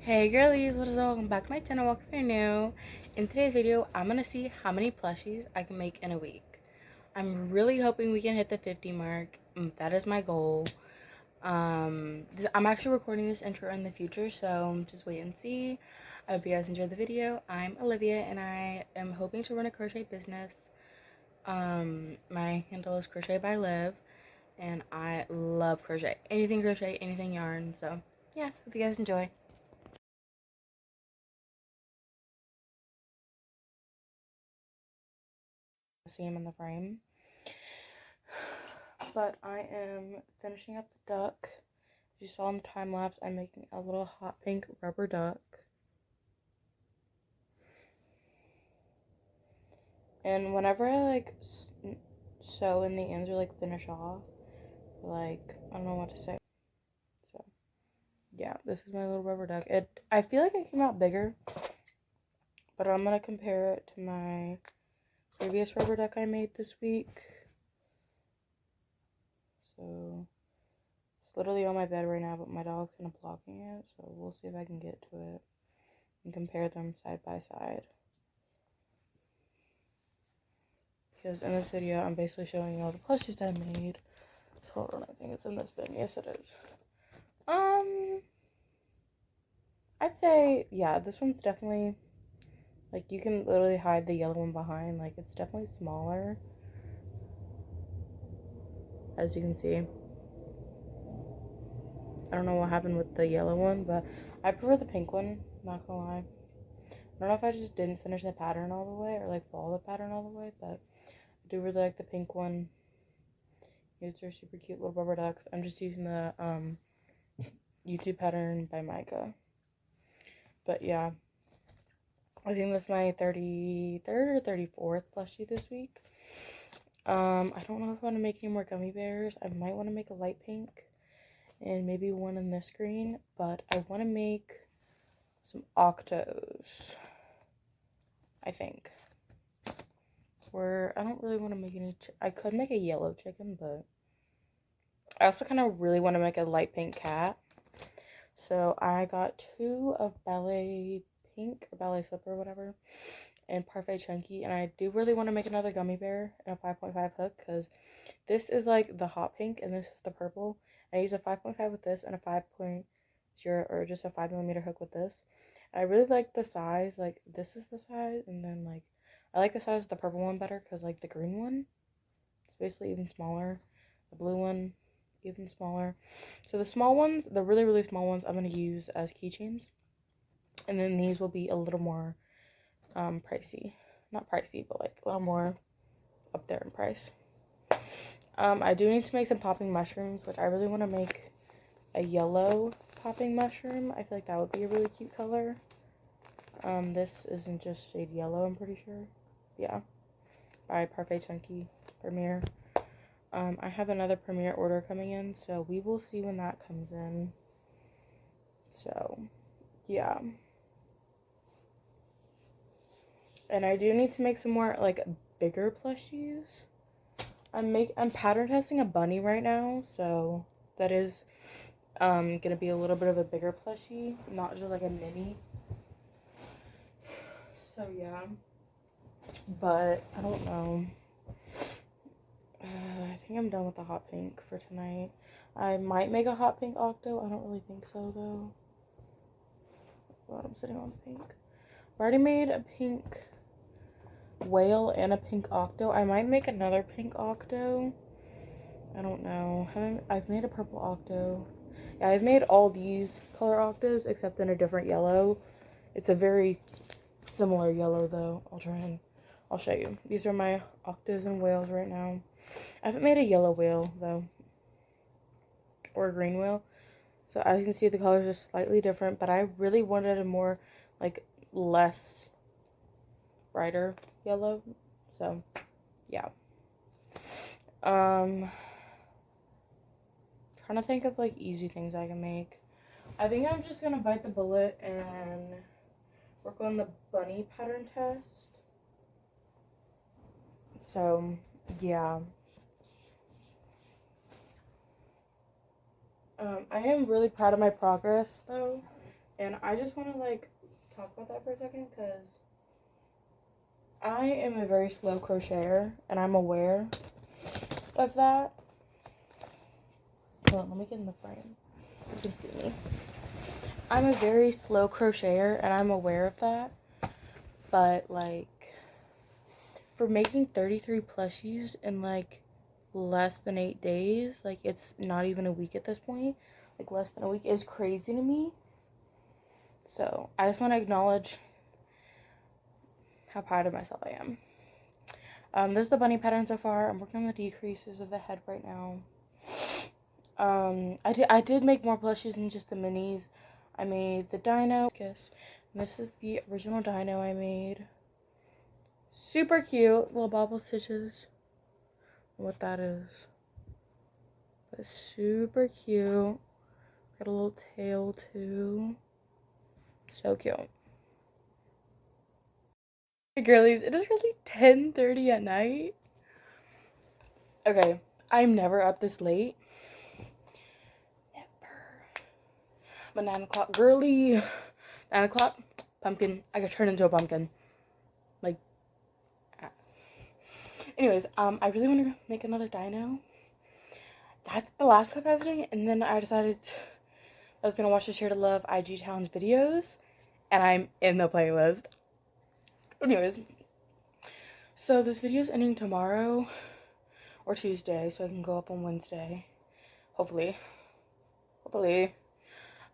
Hey girlies, what is up? Welcome back to my channel. Welcome if you're new. In today's video, I'm gonna see how many plushies I can make in a week. I'm really hoping we can hit the 50 mark. That is my goal. I'm actually recording this intro in the future, so just wait and see. I hope you guys enjoyed the video. I'm Olivia and I am hoping to run a crochet business. My handle is Crochet by Liv and I love crochet. Anything, anything yarn. So yeah, hope you guys enjoy. See him in the frame, but I am finishing up the duck. As you saw in the time lapse, I'm making a little hot pink rubber duck, and whenever I like sew in the ends or like finish off, like I don't know what to say. So yeah, this is my little rubber duck. I feel like it came out bigger, but I'm gonna compare it to my previous rubber duck I made this week. So it's literally on my bed right now, but my dog's kind of blocking it, so we'll see if I can get to it and compare them side by side. Because in this video, I'm basically showing you all the plushies I made. So hold on, I think it's in this bin. Yes, it is. I'd say, yeah, this one's definitely, like, you can literally hide the yellow one behind. Like, it's definitely smaller, as you can see. I don't know what happened with the yellow one, but I prefer the pink one, not gonna lie. I don't know if I just didn't finish the pattern all the way, or, like, follow the pattern all the way, but I do really like the pink one. These are super cute little rubber ducks. I'm just using the, YouTube pattern by Micah. But yeah, I think that's my 33rd or 34th plushie this week. I don't know if I want to make any more gummy bears. I might want to make a light pink and maybe one in this green, but I want to make some octos, I think. I don't really want to make any, I could make a yellow chicken, but I also kind of really want to make a light pink cat. So I got two of ballet pink or ballet slip or whatever and parfait chunky, and I do really want to make another gummy bear and a 5.5 hook because this is like the hot pink and this is the purple. I use a 5.5 with this and a 5.0 or just a 5mm hook with this. And I really like the size, like this is the size, and then like I like the size of the purple one better because like the green one, it's basically even smaller. The blue one, even smaller. So the small ones, the really, really small ones, I'm going to use as keychains. And then these will be a little more pricey. Not pricey, but like a little more up there in price. I do need to make some popping mushrooms, which I really want to make a yellow popping mushroom. I feel like that would be a really cute color. This isn't just shade yellow, I'm pretty sure. Yeah. By Parfait Chunky Premier. I have another Premier order coming in, so we will see when that comes in. So, yeah. And I do need to make some more, like, bigger plushies. I'm pattern testing a bunny right now, so that is gonna be a little bit of a bigger plushie, not just like a mini. So yeah, but I don't know. I think I'm done with the hot pink for tonight. I might make a hot pink octo. I don't really think so though. God, I'm sitting on the pink. I've already made a pink whale and a pink octo. I might make another pink octo. I don't know. I've made a purple octo. Yeah, I've made all these color octos except in a different yellow. It's a very similar yellow though. I'll show you. These are my octos and whales right now. I haven't made a yellow whale though, or a green whale. So as you can see, the colors are slightly different, but I really wanted a more like less brighter yellow. So yeah. Trying to think of like easy things I can make. I think I'm just gonna bite the bullet and work on the bunny pattern test. So yeah. I am really proud of my progress though. And I just want to like talk about that for a second because I am a very slow crocheter and I'm aware of that. Hold on, let me get in the frame. You can see me. I'm a very slow crocheter and I'm aware of that. But like for making 33 plushies in like less than 8 days, like it's not even a week at this point, like less than a week, is crazy to me. So I just want to acknowledge how proud of myself I am. This is the bunny pattern so far. I'm working on the decreases of the head right now. I did make more plushies than just the minis. I made the dino. This is the original dino I made. Super cute. Little bobble stitches. What that is. But super cute. Got a little tail too. So cute. Hey girlies, it is really 10:30 at night. Okay, I'm never up this late. But 9 o'clock, girly. 9 o'clock, pumpkin. I got turned into a pumpkin. Like, anyways, I really want to make another dino. That's the last clip I was doing, and then I decided I was gonna watch the Share to Love IG Challenge videos, and I'm in the playlist. Anyways, so this video is ending tomorrow or Tuesday, so I can go up on Wednesday. Hopefully.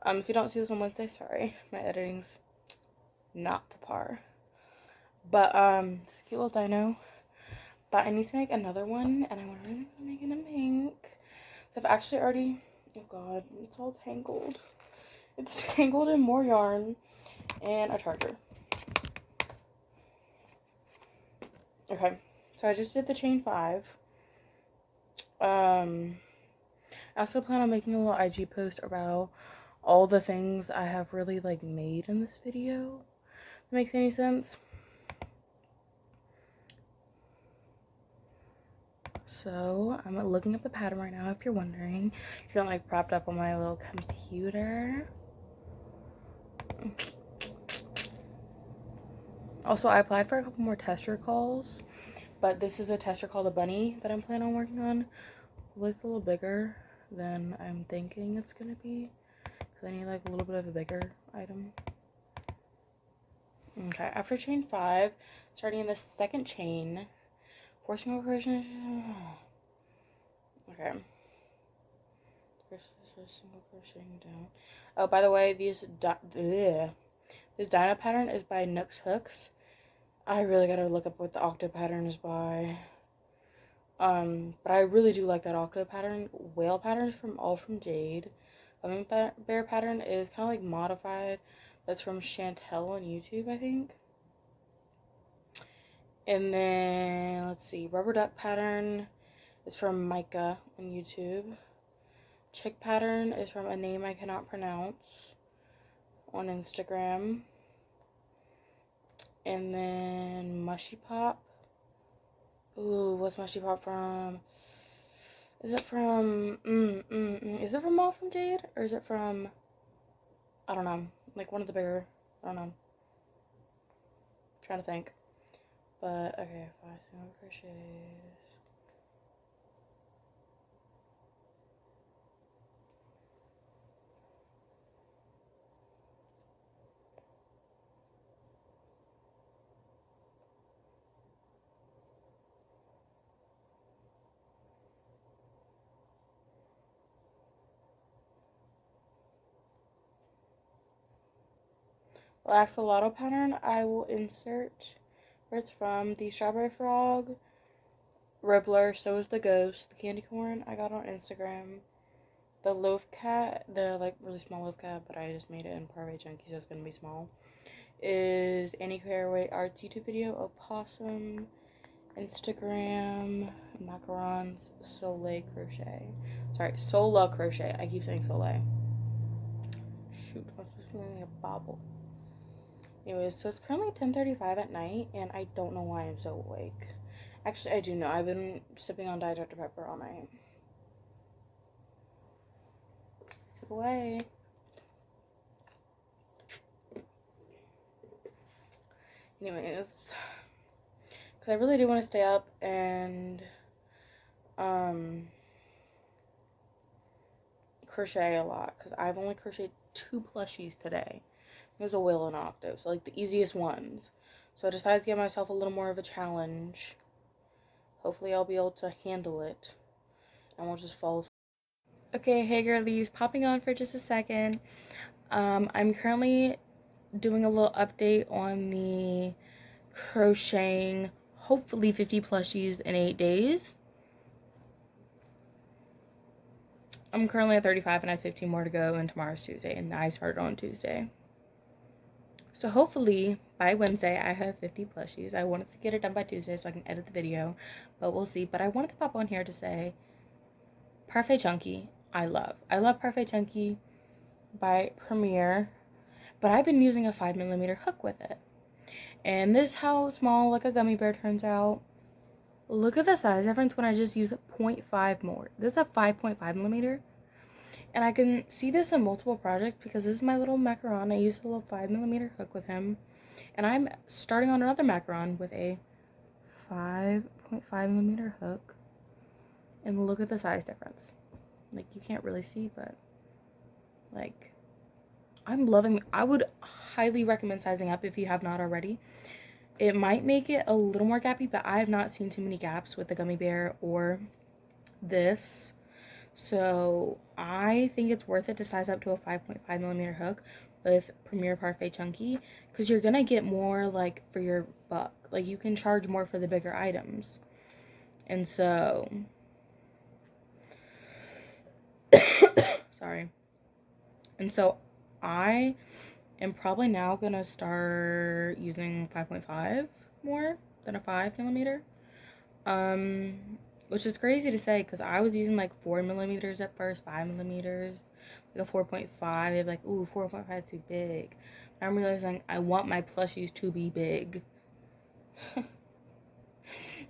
If you don't see this on Wednesday, sorry. My editing's not to par. But, this cute little dino. But I need to make another one, and I want to really make it in pink. So I've actually already, oh god, it's all tangled. It's tangled in more yarn and a charger. Okay, so I just did the chain 5. I also plan on making a little IG post about all the things I have really like made in this video. If that makes any sense. So I'm looking up the pattern right now if you're wondering. If you're like propped up on my little computer. Also, I applied for a couple more tester calls, but this is a tester called the bunny that I'm planning on working on. It's a little bigger than I'm thinking it's gonna be, because I need like a little bit of a bigger item. Okay, after chain 5, starting in the second chain, 4 single crochet. Okay. First single crocheting down. Oh, by the way, this dino pattern is by Nooks Hooks. I really gotta look up what the octo pattern is by. But I really do like that octo pattern. Whale pattern is from Jade. Bear pattern is kind of like modified. That's from Chantel on YouTube, I think. And then, let's see, rubber duck pattern is from Micah on YouTube. Chick pattern is from a name I cannot pronounce on Instagram. And then Mushy Pop. Ooh, what's Mushy Pop from? Is it from, is it from All From Jade? Or is it from, I don't know, like one of the bigger, I don't know. I'm trying to think. But, okay, 5 single crochets. The axolotl pattern I will insert where it's from. The strawberry frog, Ribbler, so is the ghost, the candy corn I got on Instagram. The loaf cat, the like really small loaf cat, but I just made it in Parfait Chunky, so it's gonna be small, is Annie Caraway Arts YouTube video. Opossum, Instagram, macarons, Soleil Crochet. Sorry, Sola Crochet. I keep saying Soleil. Shoot, I was supposed to be like a bobble. Anyways, so it's currently 10:35 at night, and I don't know why I'm so awake. Actually, I do know. I've been sipping on Diet Dr. Pepper all night. Sip away. Anyways, because I really do want to stay up and crochet a lot, because I've only crocheted 2 plushies today. There's a whale and octo, so like the easiest ones. So I decided to give myself a little more of a challenge. Hopefully I'll be able to handle it and we'll just fall asleep. Okay, hey girlies, popping on for just a second. I'm currently doing a little update on the crocheting hopefully 50 plushies in 8 days. I'm currently at 35 and I have 15 more to go, and tomorrow's Tuesday and I started on Tuesday. So hopefully by Wednesday I have 50 plushies. I wanted to get it done by Tuesday so I can edit the video, but we'll see. But I wanted to pop on here to say Parfait Chunky I love Parfait Chunky by Premier, but I've been using a 5mm hook with it. And this is how small like a gummy bear turns out. Look at the size difference when I just use 0.5 more. This is a 5.5mm. And I can see this in multiple projects because this is my little macaron. I used a little 5mm hook with him. And I'm starting on another macaron with a 5.5mm hook. And look at the size difference. Like, you can't really see, but like, I'm loving. I would highly recommend sizing up if you have not already. It might make it a little more gappy, but I have not seen too many gaps with the gummy bear or this. So I think it's worth it to size up to a 5.5mm hook with Premier Parfait Chunky, because you're gonna get more like for your buck. Like, you can charge more for the bigger items. And so sorry. And so I am probably now gonna start using 5.5 more than a 5mm. Which is crazy to say because I was using like 4mm at first, 5mm, like a 4.5. Like, ooh, 4.5 too big. I'm realizing I want my plushies to be big.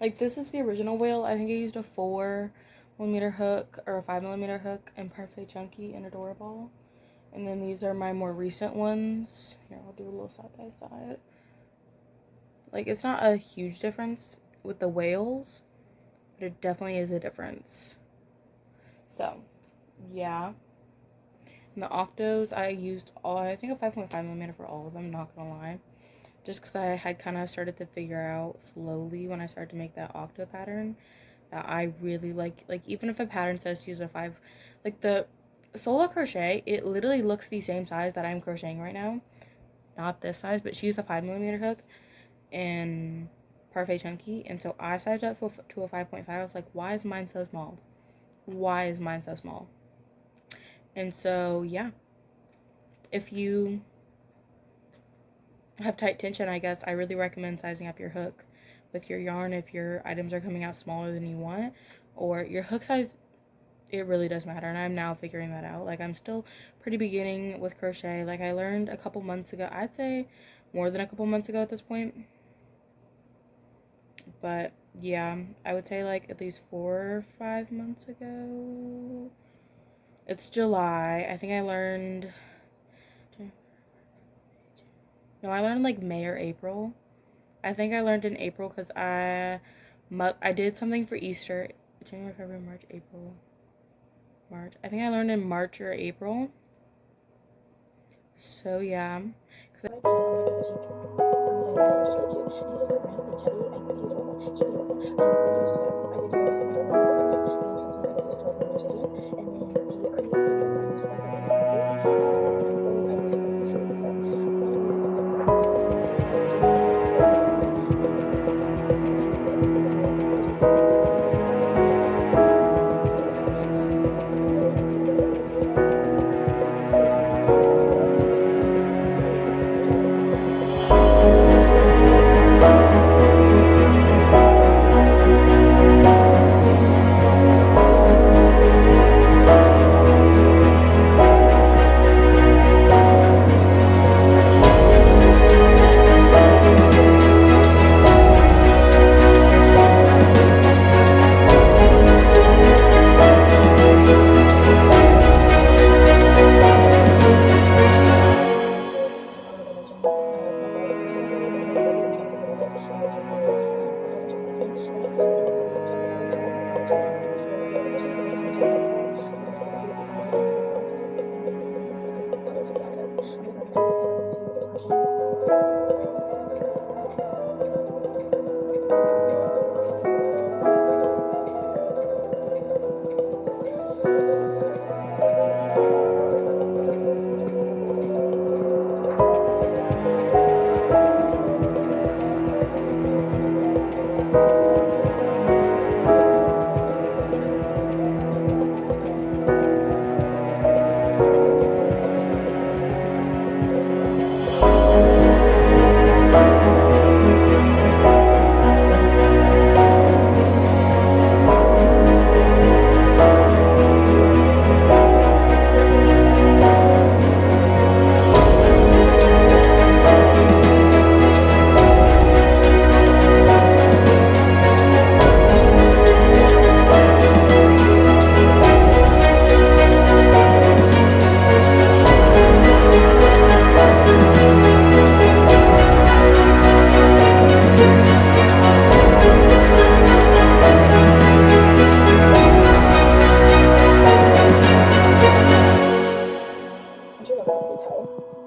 Like, this is the original whale. I think I used a 4mm hook or a 5mm hook and Parfait Chunky and Adorable. And then these are my more recent ones. Here, I'll do a little side by side. Like, it's not a huge difference with the whales, but it definitely is a difference. So, yeah. And the octos, I used I think a 5.5mm for all of them, not gonna lie. Just because I had kind of started to figure out slowly when I started to make that octo pattern that I really like even if a pattern says to use a 5, like the solo crochet, it literally looks the same size that I'm crocheting right now. Not this size, but she used a 5mm hook and Parfait Chunky, and so I sized up to a 5.5. I was like, why is mine so small? Why is mine so small? And so, yeah. If you have tight tension, I guess I really recommend sizing up your hook with your yarn if your items are coming out smaller than you want, or your hook size. It really does matter, and I'm now figuring that out. Like, I'm still pretty beginning with crochet. Like, I learned a couple months ago. I'd say more than a couple months ago at this point. But yeah, I would say like at least 4 or 5 months ago. It's July. I think I learned. No, I learned like May or April. I think I learned in April because I did something for Easter. January, February, March, April, March. I think I learned in March or April. So yeah.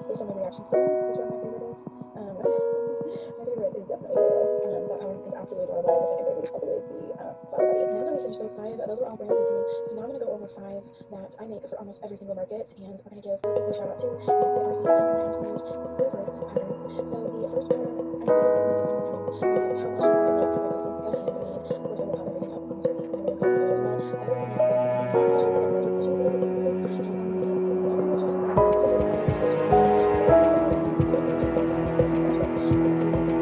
based on my reactions to them, which one my favorite is. My favorite is definitely Toro. That one is absolutely adorable. The second favorite is probably the Flower Buddy. Now that we finished those 5, those were all brand new to me. So now I'm going to go over 5 that I make for almost every single market, and we're going to give a quick shout out to because they are some of my absolute favorite patterns. So the first pattern, I know I've said made this so many times, the cow plushie that I make by Kosinska and Made. Of course, I will pop everything up on the screen, and I will link off below as well. That is my princess line of plushies, of larger plushies. They take 2 braids. It has some in the flower version, so it's really pretty. It goes really well. But it also goes really well with like kids and stuff. So that is it's very decrease colors for sure. It's not perfect stock. The second pattern that I want to show off is the plushy girl. This girl is extremely easy to use.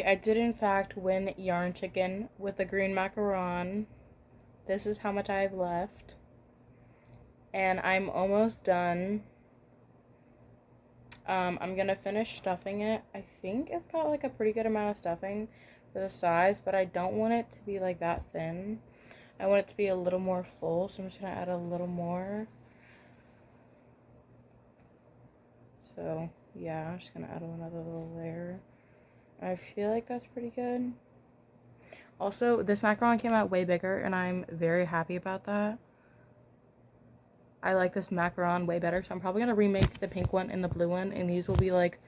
I did in fact win Yarn Chicken with the green macaron. This is how much I have left. And I'm almost done. I'm gonna finish stuffing it. I think it's got like a pretty good amount of stuffing for the size, but I don't want it to be like that thin. I want it to be a little more full, so I'm just gonna add a little more. So yeah, I'm just gonna add another little layer. I feel like that's pretty good. Also, this macaron came out way bigger, and I'm very happy about that. I like this macaron way better, so I'm probably gonna remake the pink one and the blue one, and these will be like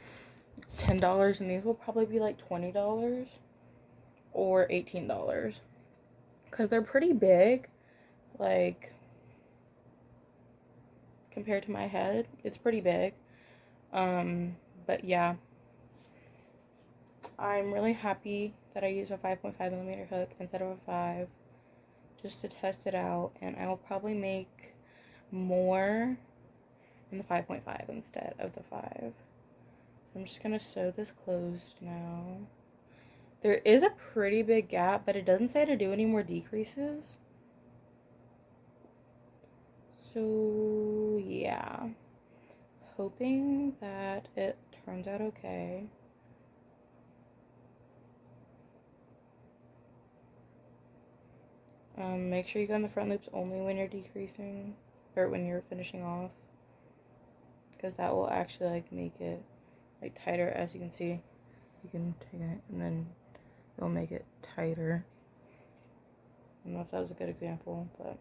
$10, and these will probably be like $20 or $18 because they're pretty big, like compared to my head. It's pretty big. But yeah, I'm really happy that I used a 5.5mm hook instead of a 5 just to test it out, and I will probably make more in the 5.5 instead of the 5. I'm just gonna sew this closed now. There is a pretty big gap, but it doesn't say to do any more decreases. So yeah, hoping that it turns out okay. Make sure you go in the front loops only when you're decreasing, or when you're finishing off, because that will actually like make it like tighter. As you can see, you can take it and then it'll make it tighter. I don't know if that was a good example, but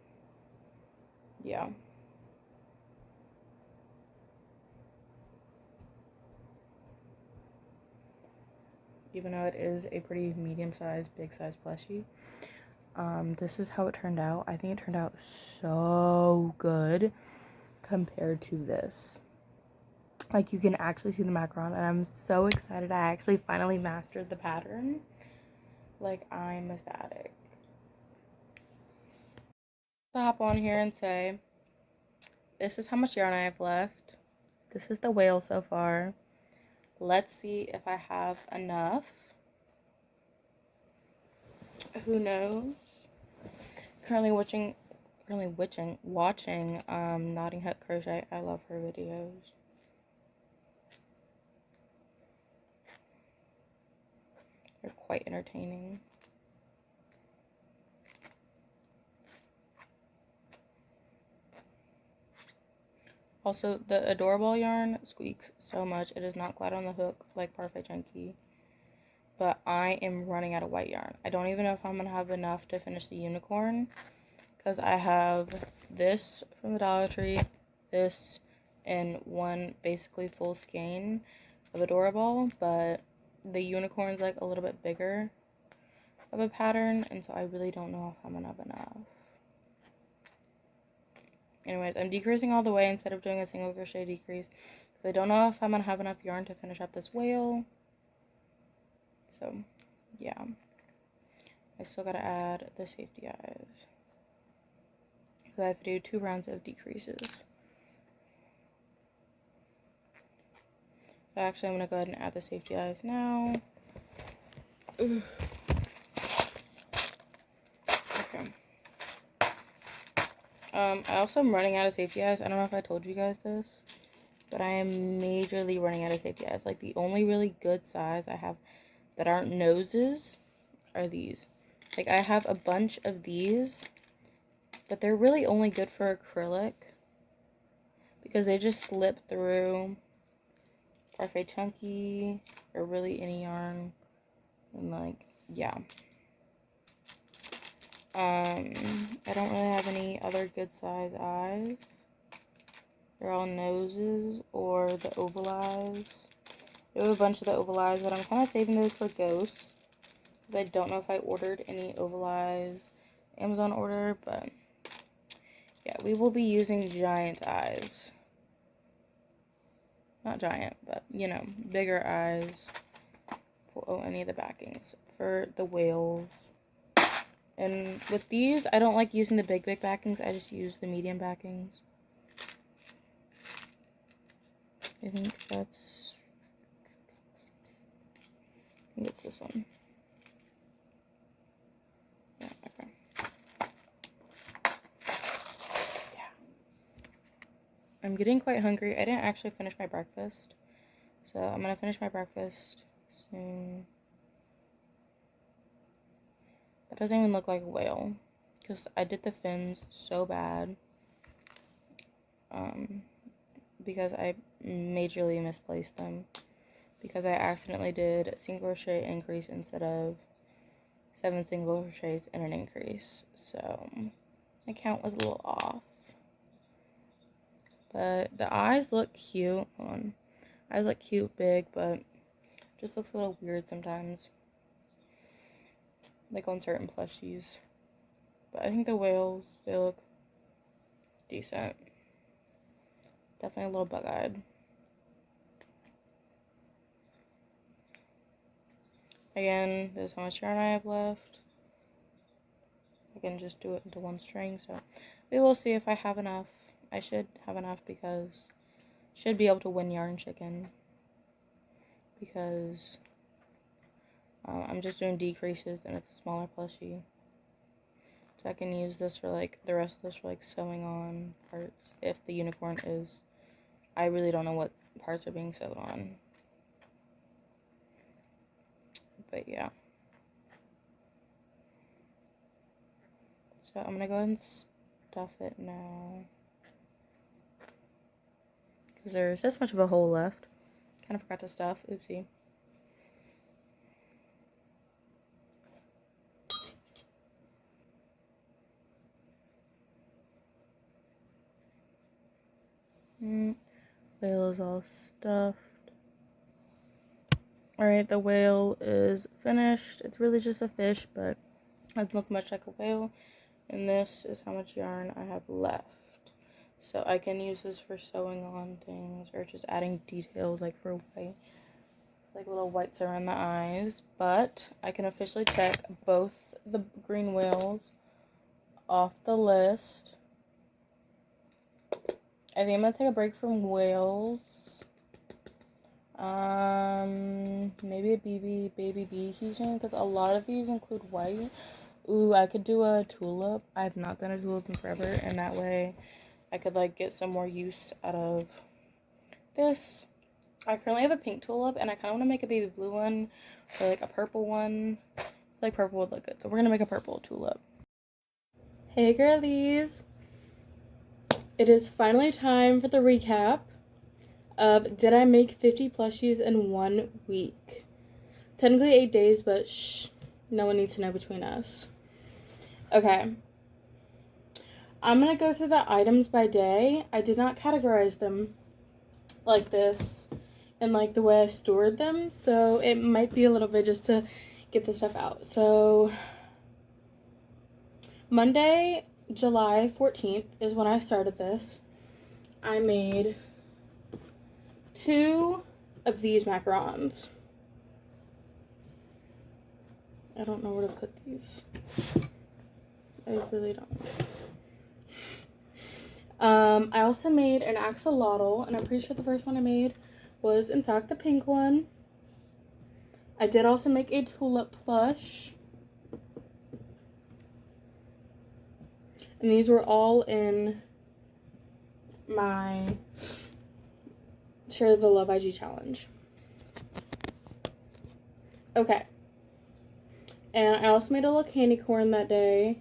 yeah. Even though it is a pretty medium-sized, big-sized plushie, this is how it turned out. I think it turned out so good compared to this. Like, you can actually see the macaron, and I'm so excited. I actually finally mastered the pattern. Like, I'm ecstatic. To hop on here and say, this is how much yarn I have left. This is the whale so far. Let's see if I have enough. Who knows? Currently watching Notting Hut Crochet. I love her videos. They're quite entertaining. Also, the adorable yarn squeaks so much. It is not glad on the hook like Parfait Chunky. But I am running out of white yarn. I don't even know if I'm going to have enough to finish the unicorn, because I have this from the Dollar Tree, this, and one basically full skein of adorable, but the unicorn's like a little bit bigger of a pattern, and so I really don't know if I'm going to have enough. Anyways, I'm decreasing all the way instead of doing a single crochet decrease, because I don't know if I'm going to have enough yarn to finish up this whale. So, yeah. I still gotta add the safety eyes, because I have to do 2 rounds of decreases. So actually, I'm gonna go ahead and add the safety eyes now. Okay. I also am running out of safety eyes. I don't know if I told you guys this, but I am majorly running out of safety eyes. Like, the only really good size I have that aren't noses are these. Like, I have a bunch of these, but they're really only good for acrylic because they just slip through Parfait Chunky or really any yarn. And, like, yeah. I don't really have any other good size eyes. They're all noses or the oval eyes. I have a bunch of the oval eyes, but I'm kind of saving those for ghosts. Because I don't know if I ordered any oval eyes Amazon order, but yeah, we will be using giant eyes. Not giant, but, you know, bigger eyes for any of the backings. For the whales. And with these, I don't like using the big backings. I just use the medium backings. I think it's this one. Yeah, okay. Yeah. I'm getting quite hungry. I didn't actually finish my breakfast. So I'm gonna finish my breakfast soon. That doesn't even look like a whale. Because I did the fins so bad. Because I majorly misplaced them. Because I accidentally did single crochet increase instead of 7 single crochets and an increase. So my count was a little off. But the eyes look cute. Hold on. Eyes look cute, big, but just looks a little weird sometimes. Like on certain plushies. But I think the whales, they look decent. Definitely a little bug-eyed. Again, this is how much yarn I have left. I can just do it into one string, so we will see if I have enough. I should have enough because I should be able to win Yarn Chicken. Because I'm just doing decreases and it's a smaller plushie. So I can use this for like the rest of this for like sewing on parts if the unicorn is. I really don't know what parts are being sewed on. But yeah. So I'm gonna go ahead and stuff it now. Because there's this much of a hole left. Kind of forgot to stuff. Oopsie. Whale is all stuffed. Alright, the whale is finished. It's really just a fish, but it doesn't look much like a whale. And this is how much yarn I have left. So I can use this for sewing on things or just adding details like for white. Like little whites around the eyes. But I can officially check both the green whales off the list. I think I'm going to take a break from whales. Maybe a baby bee keychain because a lot of these include white. Ooh, I could do a tulip. I have not done a tulip in forever, and that way I could like get some more use out of this. I currently have a pink tulip, and I kind of want to make a baby blue one or like a purple one. Like purple would look good, so we're gonna make a purple tulip. Hey girlies! It is finally time for the recap of did I make 50 plushies in 1 week? Technically 8 days, but shh, no one needs to know between us. Okay. I'm going to go through the items by day. I did not categorize them like this and like the way I stored them, so it might be a little bit just to get the stuff out. So Monday, July 14th is when I started this. I made 2 of these macarons. I don't know where to put these. I really don't. I also made an axolotl, and I'm pretty sure the first one I made was, in fact, the pink one. I did also make a tulip plush. And these were all in my Share the Love IG challenge. Okay. And I also made a little candy corn that day.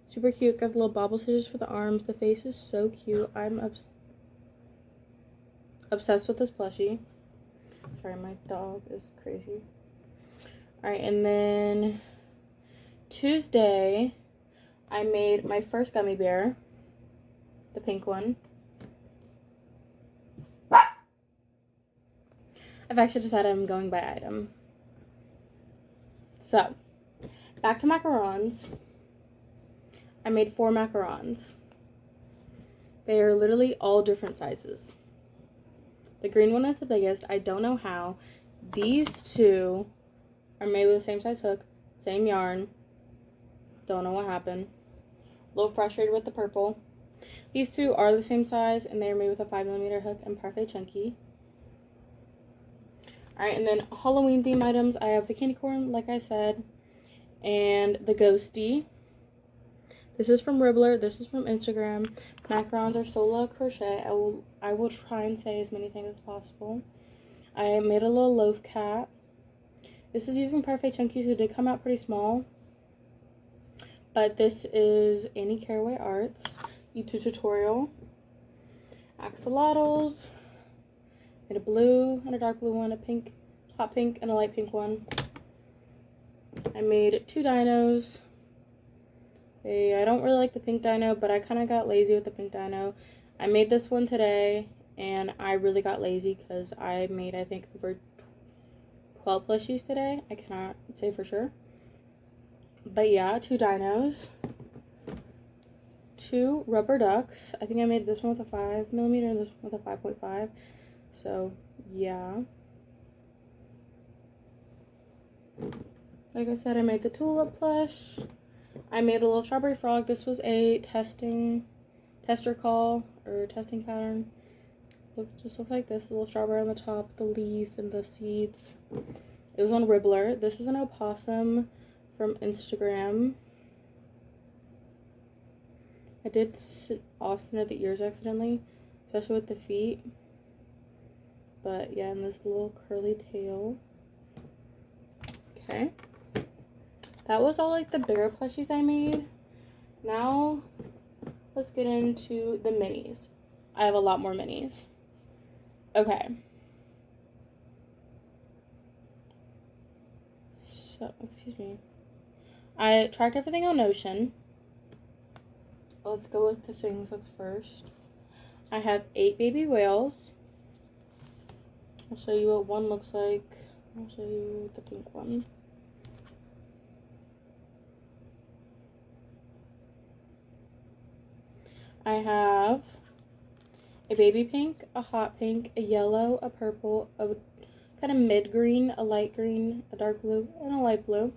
Super cute. Got the little bobble stitches for the arms. The face is so cute. I'm obsessed with this plushie. Sorry, my dog is crazy. Alright, and then Tuesday, I made my first gummy bear. The pink one. I've actually decided I'm going by item. So, back to macarons. I made 4 macarons. They are literally all different sizes. The green one is the biggest. I don't know how. These two are made with the same size hook, same yarn. Don't know what happened. A little frustrated with the purple. These two are the same size, and they are made with a 5mm hook and parfait chunky. Alright, and then Halloween theme items. I have the candy corn, like I said, and the ghosty. This is from Ribbler. This is from Instagram. Macarons are solo crochet. I will try and say as many things as possible. I made a little loaf cat. This is using parfait chunky, so it did come out pretty small. But this is Annie Caraway Arts YouTube tutorial. Axolotls. Made a blue and a dark blue one, a pink, hot pink, and a light pink one. I made 2 dinos. I don't really like the pink dino, but I kind of got lazy with the pink dino. I made this one today, and I really got lazy because I made, I think, over 12 plushies today. I cannot say for sure. But yeah, 2 dinos. 2 rubber ducks. I think I made this one with a 5mm and this one with a 5.5. So, yeah. Like I said, I made the tulip plush. I made a little strawberry frog. This was a tester call, or testing pattern. Just looks like this. A little strawberry on the top, the leaf, and the seeds. It was on Ribbler. This is an opossum from Instagram. I did Austin at the ears accidentally, especially with the feet. But yeah, and this little curly tail. Okay. That was all like the bigger plushies I made. Now, let's get into the minis. I have a lot more minis. Okay. So, excuse me. I tracked everything on Notion. Let's go with the things that's first. I have 8 baby whales. I'll show you what one looks like. I'll show you the pink one. I have a baby pink, a hot pink, a yellow, a purple, a kind of mid green, a light green, a dark blue, and a light blue.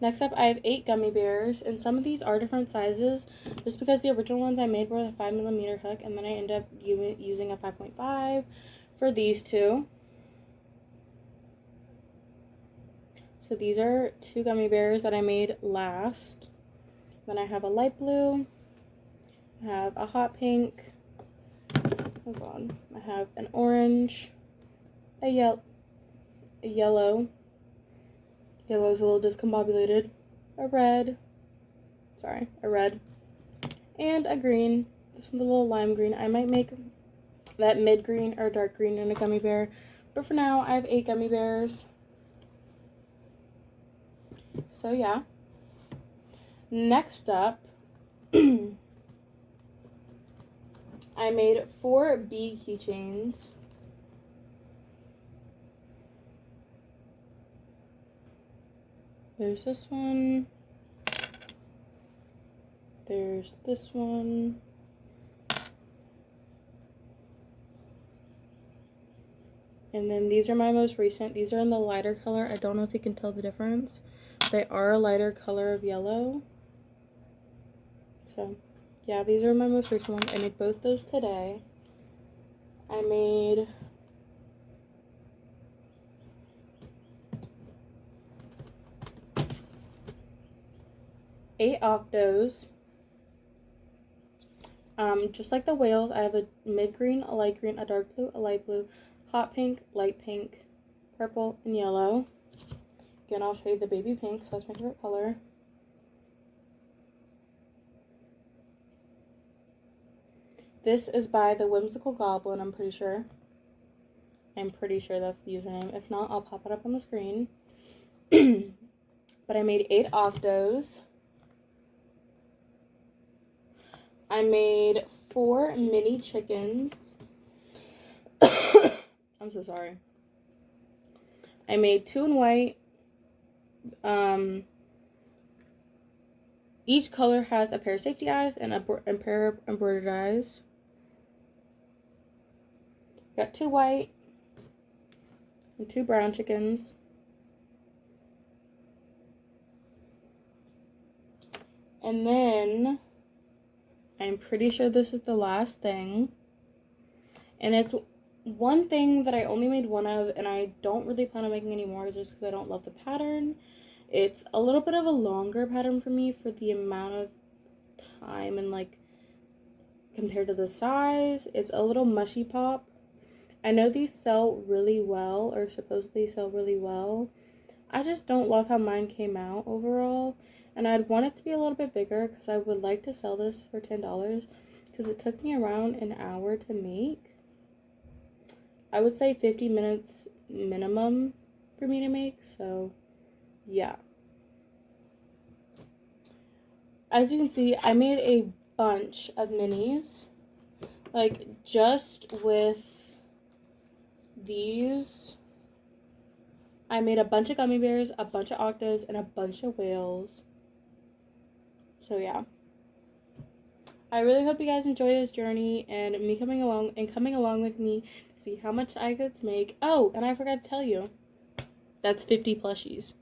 Next up, I have 8 gummy bears, and some of these are different sizes, just because the original ones I made were with a 5mm hook, and then I ended up using a 5.5 for these 2. So these are 2 gummy bears that I made last. Then I have a light blue, I have a hot pink, hold on, I have an orange, a yellow, yellow's a little discombobulated, a red, and a green. This one's a little lime green. I might make that mid green or dark green in a gummy bear, but for now I have 8 gummy bears. So yeah. Next up, I made 4 bee keychains. There's this one. There's this one. And then these are my most recent. These are in the lighter color. I don't know if you can tell the difference. They are a lighter color of yellow. So, yeah, these are my most recent ones. I made both those today. I made 8 octos. Just like the whales, I have a mid-green, a light green, a dark blue, a light blue, hot pink, light pink, purple, and yellow. Again, I'll show you the baby pink, so that's my favorite color. This is by the Whimsical Goblin, I'm pretty sure. I'm pretty sure that's the username. If not, I'll pop it up on the screen. But I made 8 octos. I made 4 mini chickens. I'm so sorry. I made 2 in white. Each color has a pair of safety eyes and a pair of embroidered eyes. Got 2 white and 2 brown chickens. And then I'm pretty sure this is the last thing. And it's one thing that I only made one of, and I don't really plan on making any more just because I don't love the pattern. It's a little bit of a longer pattern for me for the amount of time and like compared to the size. It's a little mushy pop. I know these sell really well, or supposedly sell really well. I just don't love how mine came out overall. And I'd want it to be a little bit bigger because I would like to sell this for $10 because it took me around an hour to make. I would say 50 minutes minimum for me to make, so yeah. As you can see, I made a bunch of minis, like just with these. I made a bunch of gummy bears, a bunch of octos, and a bunch of whales. So yeah. I really hope you guys enjoy this journey and me coming along with me to see how much I could make. Oh, and I forgot to tell you. That's 50 plushies.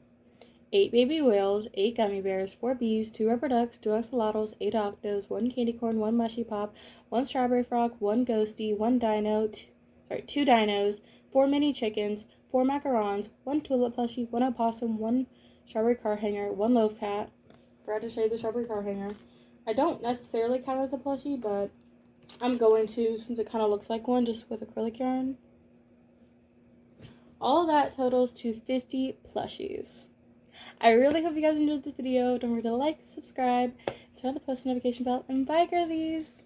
8 baby whales, 8 gummy bears, 4 bees, 2 rubber ducks, 2 axolotls, 8 octos, 1 candy corn, 1 mushy pop, 1 strawberry frog, 1 ghosty, 1 dino, 2 dinos, 4 mini chickens, 4 macarons, 1 tulip plushie, 1 opossum, 1 strawberry car hanger, 1 loaf cat. Forgot to show you the strawberry car hanger. I don't necessarily count as a plushie, but I'm going to since it kind of looks like one just with acrylic yarn. All that totals to 50 plushies. I really hope you guys enjoyed the video. Don't forget to like, subscribe, turn on the post notification bell, and bye girlies!